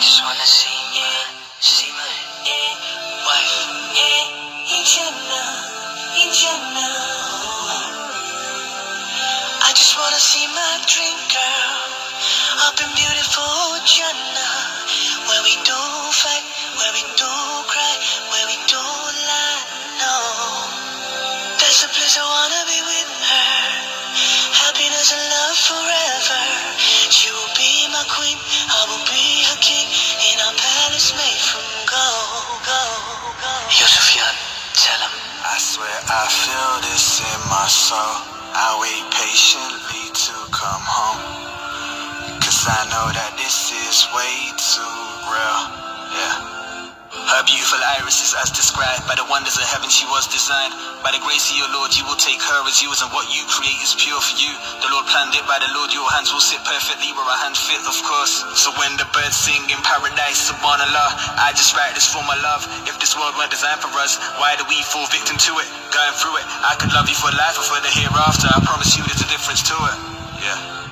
just wanna see my wife. I just wanna see my dream girl up in beautiful Jannah, where we don't fight, where we don't cry, where we don't lie. No, that's the place I wanna be with her. Happiness and love forever. She will be my queen, I will be her king, in our palace made from gold. Yo, Sufyan, tell him. I swear I feel this in my soul. I wait patiently to come home, 'cause I know that this is way too real. Yeah. Her beautiful iris is as described by the wonders of heaven. She was designed by the grace of your Lord. You will take her as yours, and what you create is pure for you. The Lord planned it by the Lord. Your hands will sit perfectly where our hands fit, of course. So when the birds sing in paradise, subhanallah, I just write this for my love. If this world weren't designed for us, why do we fall victim to it? Going through it, I could love you for life or for the hereafter. I promise you there's a difference to it. Yeah.